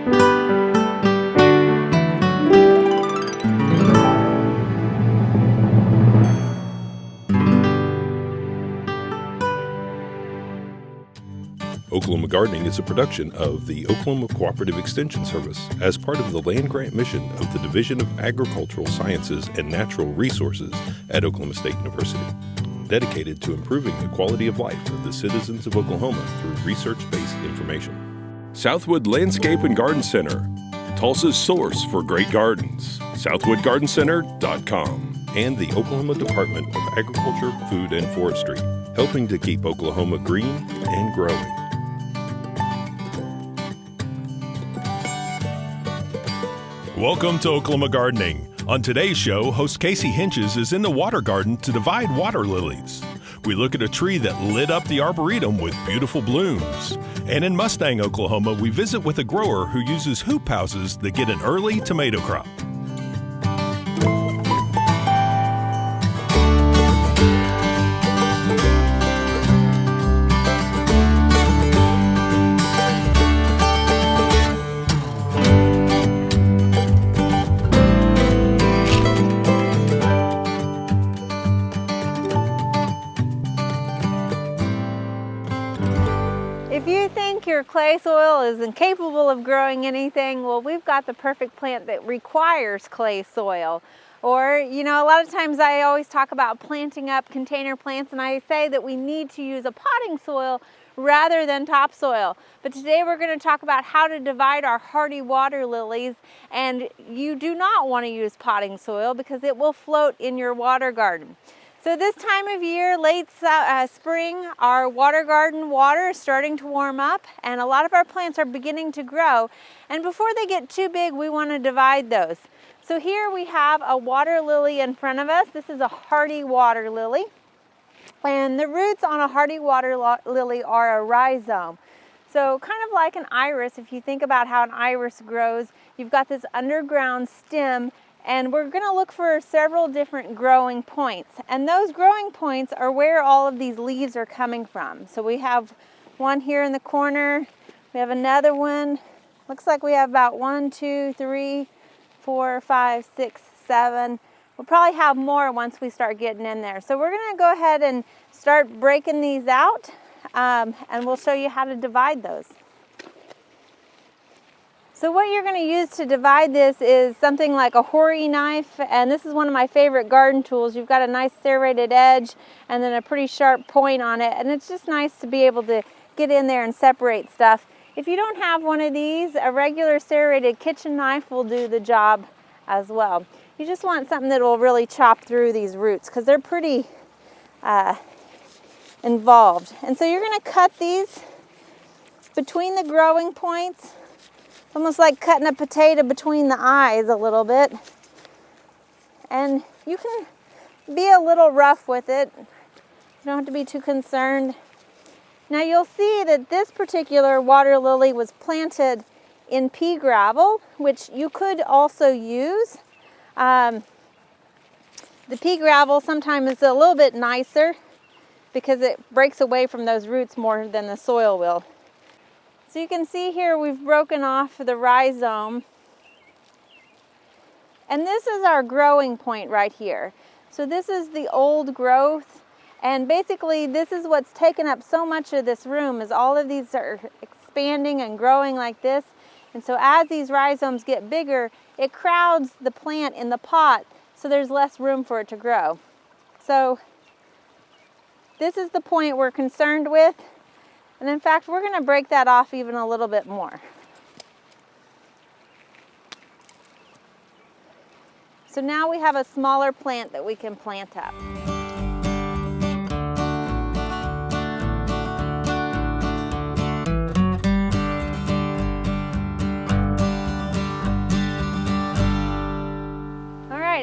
Oklahoma Gardening is a production of the Oklahoma Cooperative Extension Service as part of the land grant mission of the Division of Agricultural Sciences and Natural Resources at Oklahoma State University, dedicated to improving the quality of life of the citizens of Oklahoma through research-based information. Southwood Landscape and Garden Center, Tulsa's source for great gardens, southwoodgardencenter.com, and the Oklahoma Department of Agriculture, Food, and Forestry, helping to keep Oklahoma green and growing. Welcome to Oklahoma Gardening. On today's show, host Casey Hinches is in the water garden to divide water lilies. We look at a tree that lit up the arboretum with beautiful blooms. And in Mustang, Oklahoma, we visit with a grower who uses hoop houses that get an early tomato crop. If you think your clay soil is incapable of growing anything, well, we've got the perfect plant that requires clay soil. Or, you know, a lot of times I always talk about planting up container plants, and I say that we need to use a potting soil rather than topsoil. But today we're going to talk about how to divide our hardy water lilies, and you do not want to use potting soil because it will float in your water garden. So this time of year, late spring, our water garden water is starting to warm up, and a lot of our plants are beginning to grow. And before they get too big, we want to divide those. So here we have a water lily in front of us. This is a hardy water lily. And the roots on a hardy water lily are a rhizome. So kind of like an iris, if you think about how an iris grows, you've got this underground stem. And we're going to look for several different growing points. And those growing points are where all of these leaves are coming from. So we have one here in the corner. We have another one. Looks like we have about 1, 2, 3, 4, 5, 6, 7. We'll probably have more once we start getting in there. So we're going to go ahead and start breaking these out. And we'll show you how to divide those. So what you're going to use to divide this is something like a hori knife, and this is one of my favorite garden tools. You've got a nice serrated edge and then a pretty sharp point on it, and it's just nice to be able to get in there and separate stuff. If you don't have one of these, a regular serrated kitchen knife will do the job as well. You just want something that will really chop through these roots because they're pretty involved. And so you're going to cut these between the growing points. Almost like cutting a potato between the eyes a little bit. And you can be a little rough with it. You don't have to be too concerned. Now you'll see that this particular water lily was planted in pea gravel, which you could also use. The pea gravel sometimes is a little bit nicer because it breaks away from those roots more than the soil will. So you can see here we've broken off the rhizome. And this is our growing point right here. So this is the old growth. And basically this is what's taken up so much of this room is all of these are expanding and growing like this. And so as these rhizomes get bigger, it crowds the plant in the pot so there's less room for it to grow. So this is the point we're concerned with. And in fact, we're going to break that off even a little bit more. So now we have a smaller plant that we can plant up.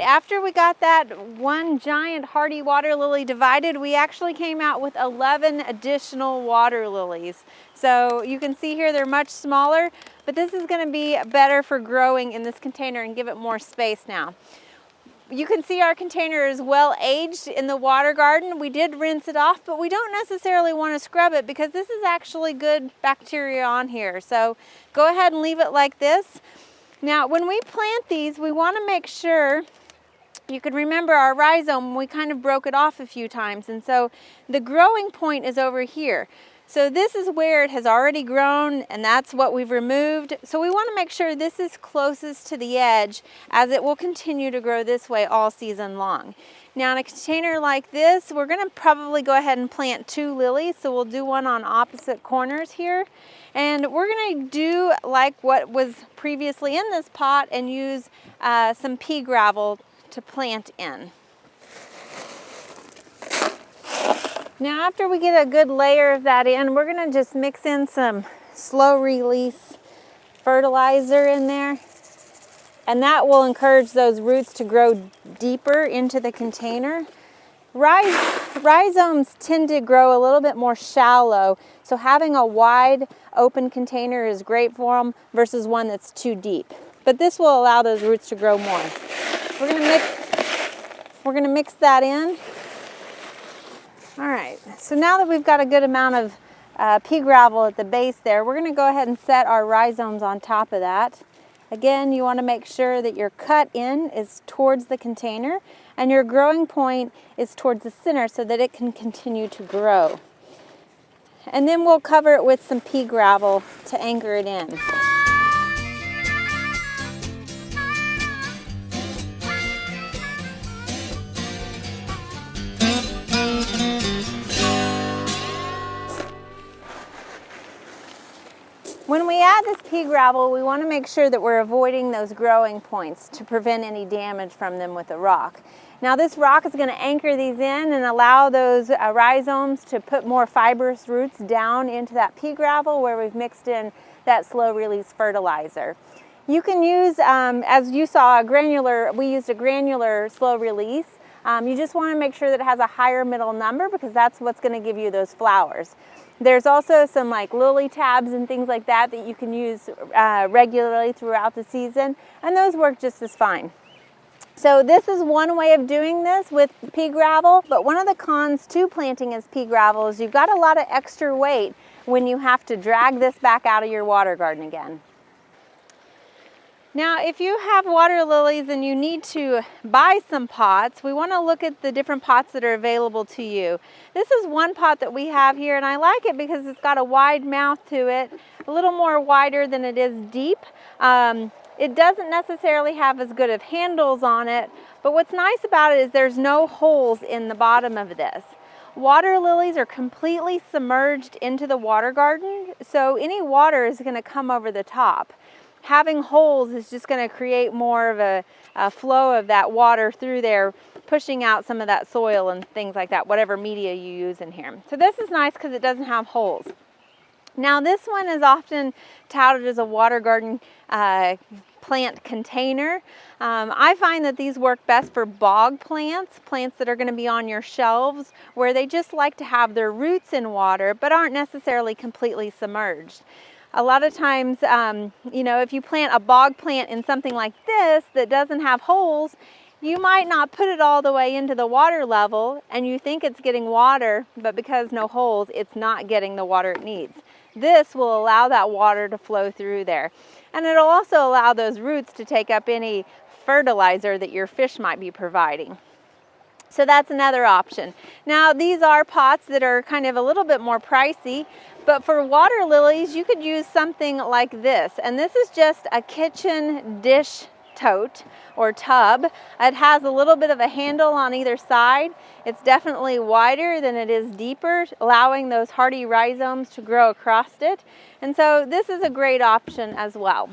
After we got that one giant hardy water lily divided, we actually came out with 11 additional water lilies. So you can see here they're much smaller, but this is going to be better for growing in this container and give it more space now. You can see our container is well aged in the water garden. We did rinse it off, but we don't necessarily want to scrub it because this is actually good bacteria on here. So go ahead and leave it like this. Now, when we plant these, we want to make sure, you can remember our rhizome, we kind of broke it off a few times, and so the growing point is over here. So this is where it has already grown, and that's what we've removed. So we want to make sure this is closest to the edge, as it will continue to grow this way all season long. Now in a container like this, we're going to probably go ahead and plant 2 lilies. So we'll do one on opposite corners here. And we're going to do like what was previously in this pot and use some pea gravel to plant in. Now after we get a good layer of that in, we're going to just mix in some slow release fertilizer in there. And that will encourage those roots to grow deeper into the container. Rhizomes tend to grow a little bit more shallow, so having a wide open container is great for them versus one that's too deep. But this will allow those roots to grow more. We're going to mix that in. All right, so now that we've got a good amount of pea gravel at the base there, we're going to go ahead and set our rhizomes on top of that. Again, you want to make sure that your cut in is towards the container and your growing point is towards the center so that it can continue to grow. And then we'll cover it with some pea gravel to anchor it in. When we add this pea gravel, we want to make sure that we're avoiding those growing points to prevent any damage from them with the rock. Now this rock is going to anchor these in and allow those rhizomes to put more fibrous roots down into that pea gravel where we've mixed in that slow release fertilizer. You can use, as you saw, we used a granular slow release. You just want to make sure that it has a higher middle number because that's what's going to give you those flowers. There's also some like lily tabs and things like that that you can use regularly throughout the season, and those work just as fine. So this is one way of doing this with pea gravel, but one of the cons to planting as pea gravel is you've got a lot of extra weight when you have to drag this back out of your water garden again. Now, if you have water lilies and you need to buy some pots, we want to look at the different pots that are available to you. This is one pot that we have here, and I like it because it's got a wide mouth to it, a little more wider than it is deep. It doesn't necessarily have as good of handles on it, but what's nice about it is there's no holes in the bottom of this. Water lilies are completely submerged into the water garden, so any water is going to come over the top. Having holes is just going to create more of a flow of that water through there, pushing out some of that soil and things like that, whatever media you use in here. So this is nice because it doesn't have holes. Now this one is often touted as a water garden plant container. I find that these work best for bog plants that are going to be on your shelves where they just like to have their roots in water but aren't necessarily completely submerged. A lot of times, if you plant a bog plant in something like this that doesn't have holes, you might not put it all the way into the water level and you think it's getting water, but because no holes, it's not getting the water it needs. This will allow that water to flow through there. And it'll also allow those roots to take up any fertilizer that your fish might be providing. So that's another option. Now these are pots that are kind of a little bit more pricey, but for water lilies you could use something like this. And this is just a kitchen dish tote or tub. It has a little bit of a handle on either side. It's definitely wider than it is deeper, allowing those hardy rhizomes to grow across it. And so this is a great option as well.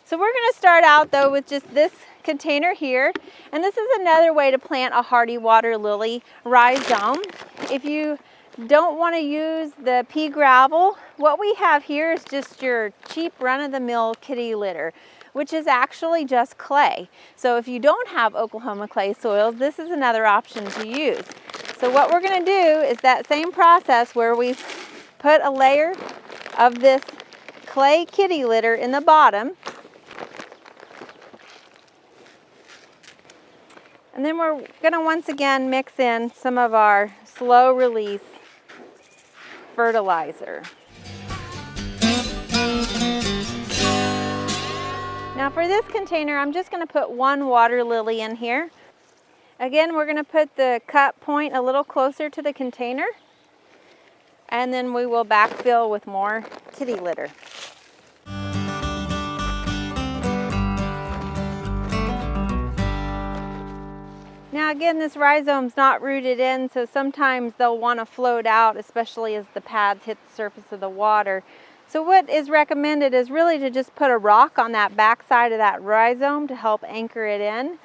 So we're going to start out though with just this container here, and this is another way to plant a hardy water lily rhizome. If you don't want to use the pea gravel, what we have here is just your cheap run-of-the-mill kitty litter, which is actually just clay. So if you don't have Oklahoma clay soils, this is another option to use. So what we're going to do is that same process where we put a layer of this clay kitty litter in the bottom. then we're gonna once again mix in some of our slow release fertilizer. Now for this container, I'm just gonna put one water lily in here. Again, we're gonna put the cup point a little closer to the container, and then we will backfill with more kitty litter. Now again, this rhizome's not rooted in, so sometimes they'll want to float out, especially as the pads hit the surface of the water. So what is recommended is really to just put a rock on that back side of that rhizome to help anchor it in.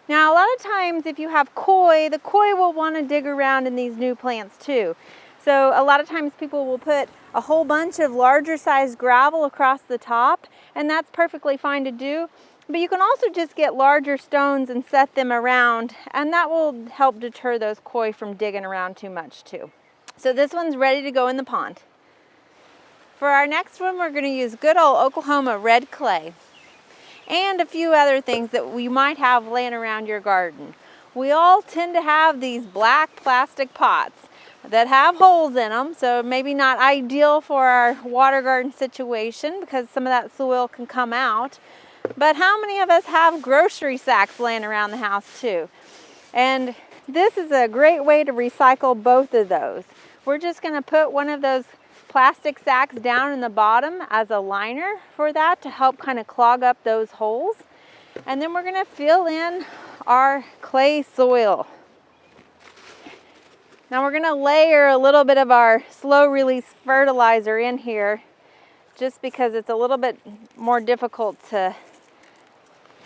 Now a lot of times if you have koi, the koi will want to dig around in these new plants too. So a lot of times people will put a whole bunch of larger sized gravel across the top, and that's perfectly fine to do. But you can also just get larger stones and set them around, and that will help deter those koi from digging around too much too. So this one's ready to go in the pond. For our next one, we're going to use good old Oklahoma red clay and a few other things that we might have laying around your garden. We all tend to have these black plastic pots that have holes in them, so maybe not ideal for our water garden situation because some of that soil can come out. But how many of us have grocery sacks laying around the house too? And this is a great way to recycle both of those. We're just going to put one of those plastic sacks down in the bottom as a liner for that to help kind of clog up those holes. And then we're going to fill in our clay soil. Now we're going to layer a little bit of our slow release fertilizer in here just because it's a little bit more difficult to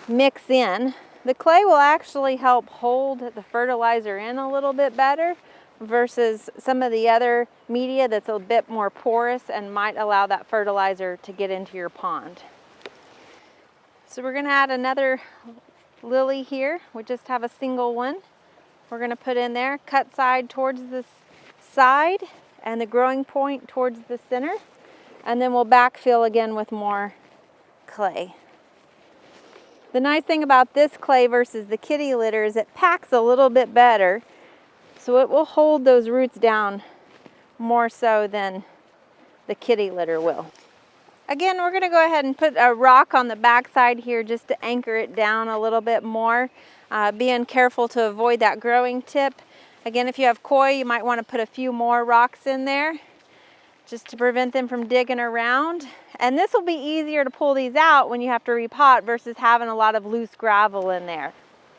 mix in. The clay will actually help hold the fertilizer in a little bit better versus some of the other media that's a bit more porous and might allow that fertilizer to get into your pond. So we're going to add another lily here. We just have a single one. We're going to put in there, cut side towards the side and the growing point towards the center, and then we'll backfill again with more clay. The nice thing about this clay versus the kitty litter is it packs a little bit better, so it will hold those roots down more so than the kitty litter will. Again, we're going to go ahead and put a rock on the back side here just to anchor it down a little bit more, being careful to avoid that growing tip. Again, if you have koi, you might want to put a few more rocks in there just to prevent them from digging around. And this will be easier to pull these out when you have to repot versus having a lot of loose gravel in there.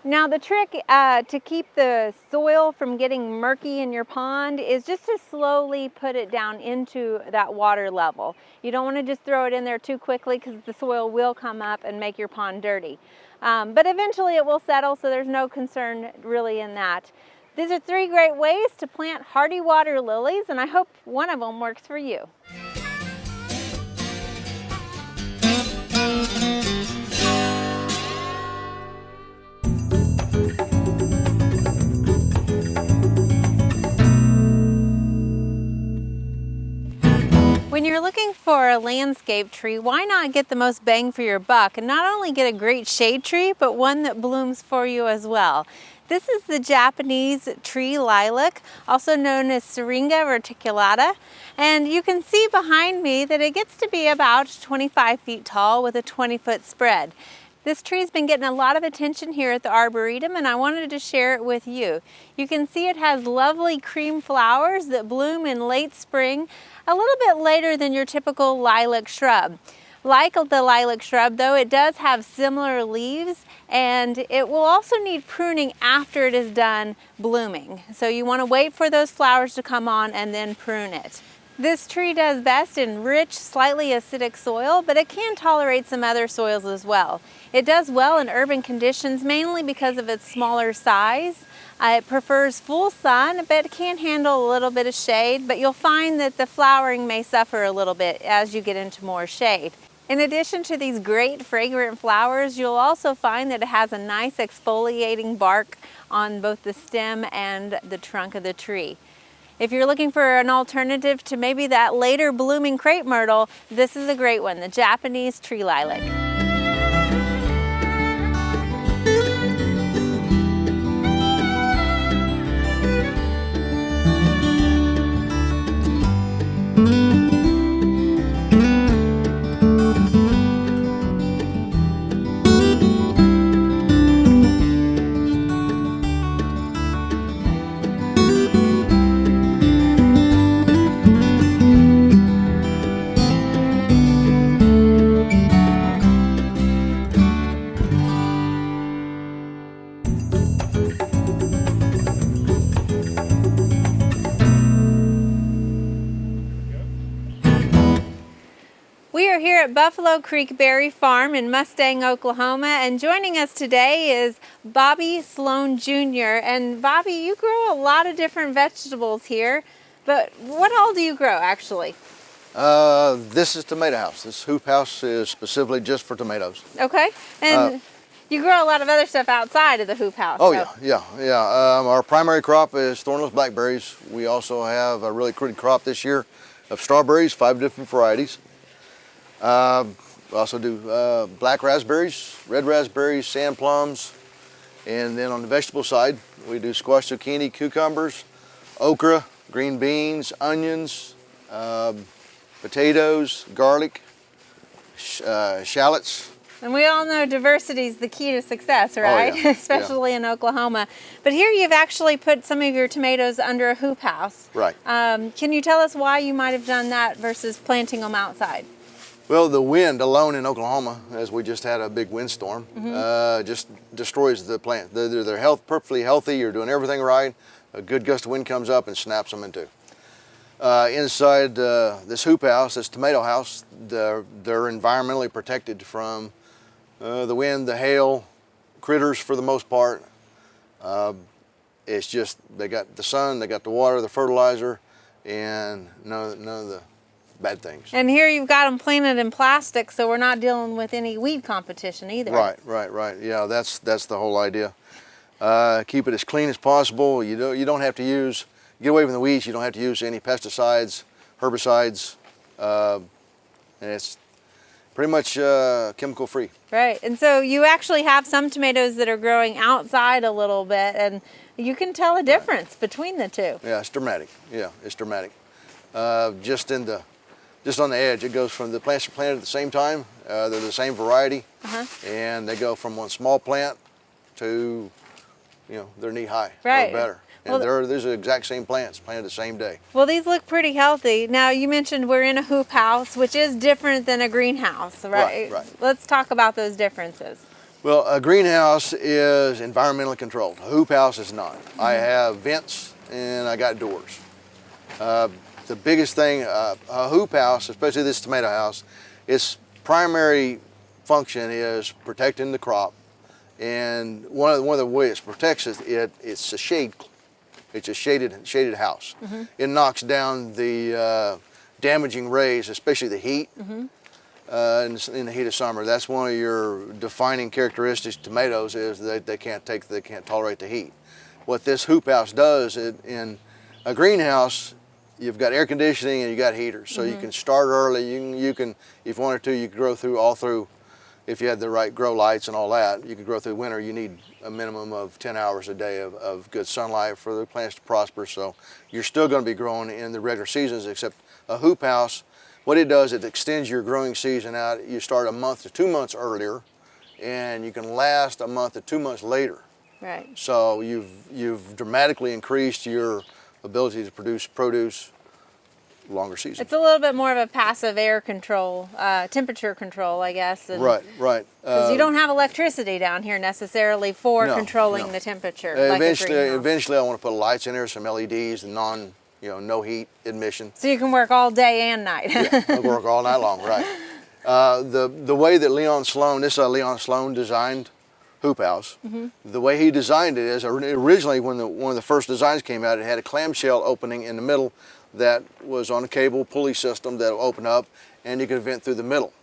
Now the trick to keep the soil from getting murky in your pond is just to slowly put it down into that water level. You don't want to just throw it in there too quickly because the soil will come up and make your pond dirty. But eventually it will settle, so there's no concern really in that. These are 3 great ways to plant hardy water lilies, and I hope one of them works for you. When you're looking for a landscape tree, why not get the most bang for your buck and not only get a great shade tree, but one that blooms for you as well? This is the Japanese tree lilac, also known as Syringa reticulata. And you can see behind me that it gets to be about 25 feet tall with a 20-foot spread. This tree's been getting a lot of attention here at the Arboretum, and I wanted to share it with you. You can see it has lovely cream flowers that bloom in late spring, a little bit later than your typical lilac shrub. Like the lilac shrub though, it does have similar leaves, and it will also need pruning after it is done blooming. So you want to wait for those flowers to come on and then prune it. This tree does best in rich, slightly acidic soil, but it can tolerate some other soils as well. It does well in urban conditions, mainly because of its smaller size. It prefers full sun, but it can handle a little bit of shade, but you'll find that the flowering may suffer a little bit as you get into more shade. In addition to these great fragrant flowers, you'll also find that it has a nice exfoliating bark on both the stem and the trunk of the tree. If you're looking for an alternative to maybe that later blooming crepe myrtle, this is a great one, the Japanese tree lilac. We are here at Buffalo Creek Berry Farm in Mustang, Oklahoma, and joining us today is Bobby Sloan Jr. And Bobby, you grow a lot of different vegetables here, but what all do you grow actually? This is tomato house. This hoop house is specifically just for tomatoes. Okay, and you grow a lot of other stuff outside of the hoop house. Oh so. yeah. Our primary crop is thornless blackberries. We also have a really good crop this year of strawberries, 5 different varieties. We also do black raspberries, red raspberries, sand plums, and then on the vegetable side, we do squash, zucchini, cucumbers, okra, green beans, onions, potatoes, garlic, shallots. And we all know diversity is the key to success, right? Oh, yeah. Especially in Oklahoma. But here you've actually put some of your tomatoes under a hoop house. Right. Can you tell us why you might have done that versus planting them outside? Well, the wind alone in Oklahoma, as we just had a big windstorm, just destroys the plant. They're perfectly healthy, you're doing everything right, a good gust of wind comes up and snaps them in two. Inside this hoop house, this tomato house, they're environmentally protected from the wind, the hail, critters for the most part. It's just, they got the sun, they got the water, the fertilizer, and none of the bad things. And here you've got them planted in plastic, so we're not dealing with any weed competition either. Right. Yeah, that's the whole idea. Keep it as clean as possible. You don't have to use, get away from the weeds. You don't have to use any pesticides, herbicides, and it's pretty much chemical free. Right, and so you actually have some tomatoes that are growing outside a little bit, and you can tell a difference between the two. Yeah, it's dramatic. Just on the edge, it goes from the plants are planted at the same time. They're the same variety, and they go from one small plant to, they're knee high or better. And these are the exact same plants planted the same day. Well, these look pretty healthy. Now, you mentioned we're in a hoop house, which is different than a greenhouse, right? Right. Let's talk about those differences. Well, a greenhouse is environmentally controlled. A hoop house is not. I have vents and I got doors. The biggest thing, a hoop house, especially this tomato house, its primary function is protecting the crop. And one of the ways it protects it, it's a shade. It's a shaded house. It knocks down the damaging rays, especially the heat. In the heat of summer, that's one of your defining characteristics of tomatoes is that they can't tolerate the heat. What this hoop house does, in a greenhouse, you've got air conditioning and you got heaters, so you can start early. You can, if you wanted to, you could grow all through. If you had the right grow lights and all that, you could grow through winter. You need a minimum of 10 hours a day of good sunlight for the plants to prosper. So you're still going to be growing in the regular seasons, except a hoop house. What it does, it extends your growing season out. You start a month to 2 months earlier, and you can last a month to 2 months later. Right. So you've dramatically increased your ability to produce produce longer season. It's a little bit more of a passive air control, temperature control, I guess. Right. Because you don't have electricity down here necessarily for controlling the temperature. Eventually, I want to put lights in there, some LEDs, and no heat admission. So you can work all day and night. Yeah, I work all night long. Right. The way that Leon Sloan, this is a Leon Sloan designed hoop house. The way he designed it is originally when one of the first designs came out, it had a clamshell opening in the middle that was on a cable pulley system that will open up and you can vent through the middle.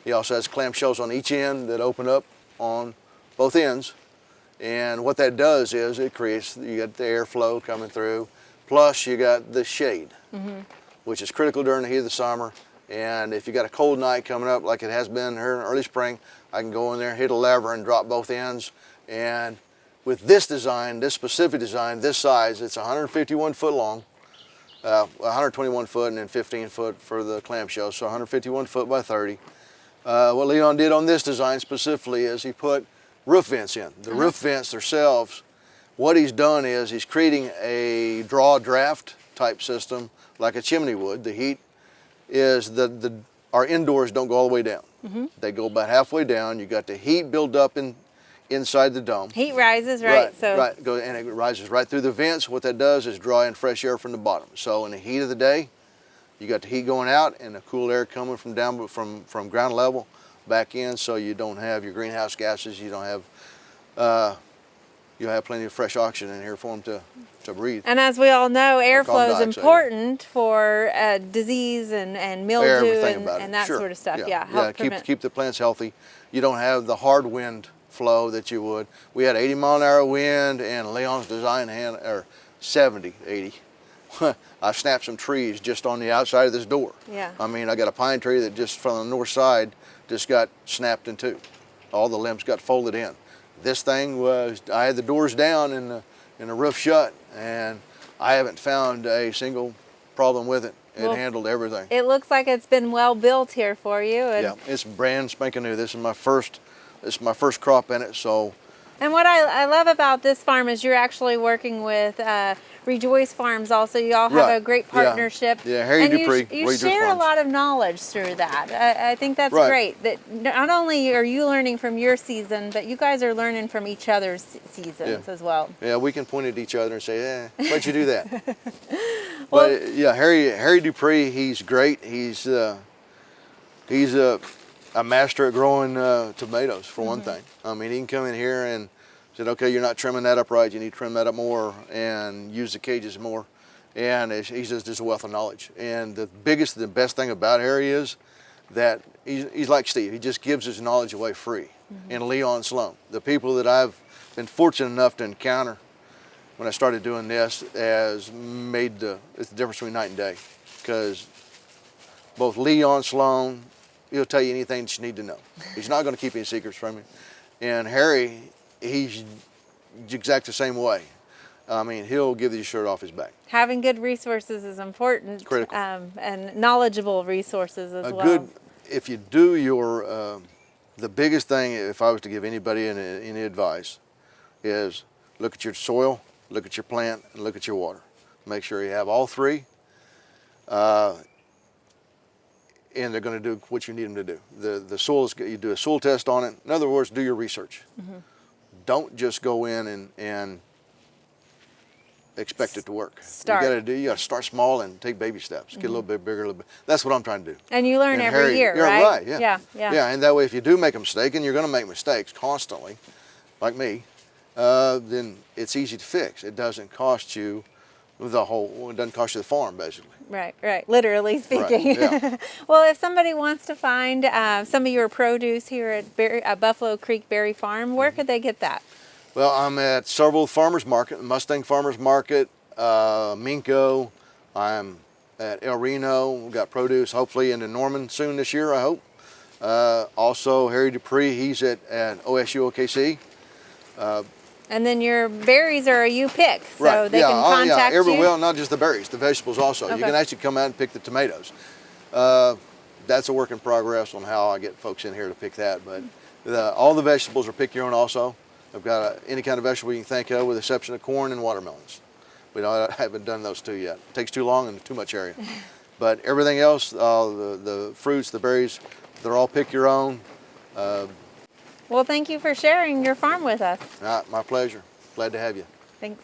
He also has clamshells on each end that open up on both ends, and what that does is it creates, you got the airflow coming through, plus you got the shade, which is critical during the heat of the summer. And if you got a cold night coming up like it has been here in early spring, I can go in there, hit a lever and drop both ends. And with this design, this specific design, this size, it's 151 foot long, 121 foot and then 15 foot for the clamshell, so 151 foot by 30. What Leon did on this design specifically is he put roof vents in. The roof vents themselves, what he's done is he's creating a draft type system like a chimney would. The heat is our indoors don't go all the way down. They go about halfway down. You got the heat build up inside the dome. Heat rises, right? Right, and it rises right through the vents. What that does is draw in fresh air from the bottom. So in the heat of the day, You got the heat going out and the cool air coming from down from ground level back in, so you don't have your greenhouse gases. You don't have you'll have plenty of fresh oxygen in here for them to breathe. And as we all know, airflow is dioxide. important for disease and mildew Everything and, about and it. that Sure. sort of stuff. Yeah, help prevent. keep the plants healthy. You don't have the hard wind flow that you would. We had 80-mile-an-hour wind, and Leon's design hand, or 70, 80. I snapped some trees just on the outside of this door. Yeah. I mean, I got a pine tree that just from the north side just got snapped in two. All the limbs got folded in. This thing was, I had the doors down and the roof shut, and I haven't found a single problem with it. It handled everything. It looks like it's been well built here for you. And, Yeah, it's brand spanking new. This is my first crop in it, so. and what I love about this farm is you're actually working with Rejoice Farms also. You all have Right. a great Yeah. partnership. Yeah, Harry and Dupree, you Rejoice share Farms. a lot of knowledge through that. I think that's Right. great. That not only are you learning from your season, but you guys are learning from each other's seasons as well. Yeah, we can point at each other and say, why'd you do that? Well- But yeah, Harry Dupree, he's great. He's a master at growing tomatoes, for one thing. I mean, he can come in here and said, okay, you're not trimming that up right. You need to trim that up more and use the cages more. And he's just a wealth of knowledge. And the best thing about Harry is that he's like Steve. He just gives his knowledge away free. And Leon Sloan, the people that I've been fortunate enough to encounter when I started doing this, has made it's the difference between night and day. Because both Leon Sloan, he'll tell you anything that you need to know. He's not going to keep any secrets from you. And Harry, he's exact the same way. I mean, he'll give you the shirt off his back. Having good resources is important. Critical. And knowledgeable resources as well. If you do your, the biggest thing, if I was to give anybody any advice, is look at your soil, look at your plant, and look at your water. Make sure you have all three. And they're going to do what you need them to do. The soil you do a soil test on it. In other words, do your research. Don't just go in and expect it to work. Start. You got to start small and take baby steps. Get a little bit bigger, a little bit. That's what I'm trying to do. And you learn And every Harry- year, yeah, right? Yeah. Yeah. And that way, if you do make a mistake, and you're going to make mistakes constantly, like me, then it's easy to fix. It doesn't cost you it doesn't cost you the farm, basically. Right. Literally speaking. Right, yeah. Well, if somebody wants to find some of your produce here at Buffalo Creek Berry Farm, where could they get that? Well, I'm at several farmers market, Mustang Farmers Market, Minco. I'm at El Reno. We've got produce hopefully into Norman soon this year, I hope. Also, Harry Dupree, he's at OSU OKC. And then your berries are you pick, so they can contact you? Well, not just the berries, the vegetables also. Okay. You can actually come out and pick the tomatoes. That's a work in progress on how I get folks in here to pick that, but all the vegetables are pick your own also. I've got any kind of vegetable you can think of with the exception of corn and watermelons. I haven't done those two yet. It takes too long and too much area. But everything else, the fruits, the berries, they're all pick your own. Well, thank you for sharing your farm with us. My pleasure. Glad to have you. Thanks.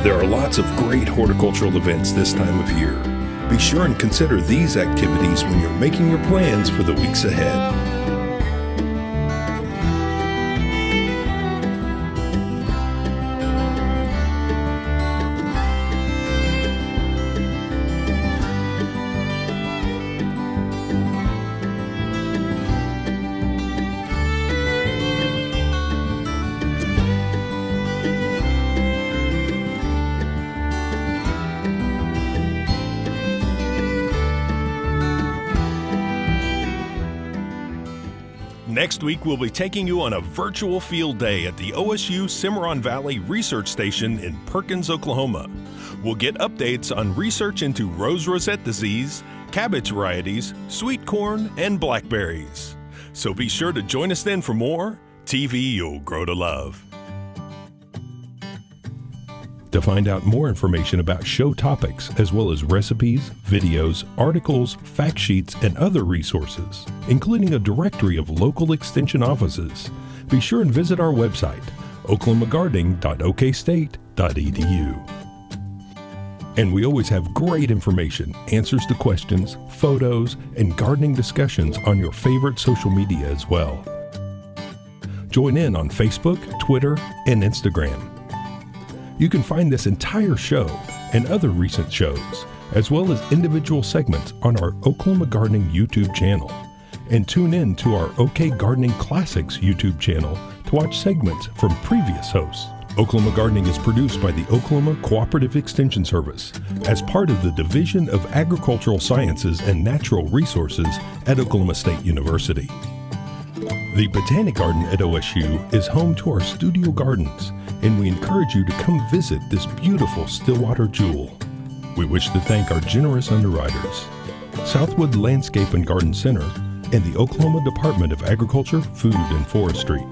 There are lots of great horticultural events this time of year. Be sure and consider these activities when you're making your plans for the weeks ahead. Next week, we'll be taking you on a virtual field day at the OSU Cimarron Valley Research Station in Perkins, Oklahoma. We'll get updates on research into rose rosette disease, cabbage varieties, sweet corn, and blackberries. So be sure to join us then for more TV You'll Grow to Love. To find out more information about show topics, as well as recipes, videos, articles, fact sheets, and other resources, including a directory of local extension offices, be sure and visit our website, oklahomagardening.okstate.edu. And we always have great information, answers to questions, photos, and gardening discussions on your favorite social media as well. Join in on Facebook, Twitter, and Instagram. You can find this entire show and other recent shows, as well as individual segments on our Oklahoma Gardening YouTube channel. And tune in to our OK Gardening Classics YouTube channel to watch segments from previous hosts. Oklahoma Gardening is produced by the Oklahoma Cooperative Extension Service as part of the Division of Agricultural Sciences and Natural Resources at Oklahoma State University. The Botanic Garden at OSU is home to our studio gardens, and we encourage you to come visit this beautiful Stillwater jewel. We wish to thank our generous underwriters, Southwood Landscape and Garden Center, and the Oklahoma Department of Agriculture, Food, and Forestry.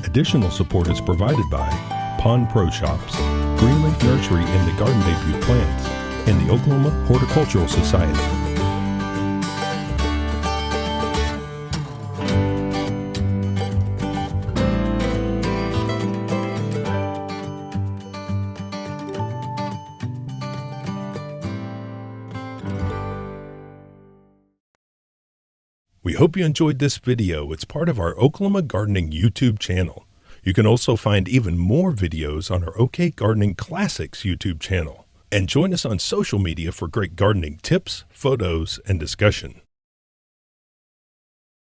Additional support is provided by Pond Pro Shops, Greenleaf Nursery and the Garden Debut Plants, and the Oklahoma Horticultural Society. We hope you enjoyed this video. It's part of our Oklahoma Gardening YouTube channel. You can also find even more videos on our OK Gardening Classics YouTube channel. And join us on social media for great gardening tips, photos, and discussion.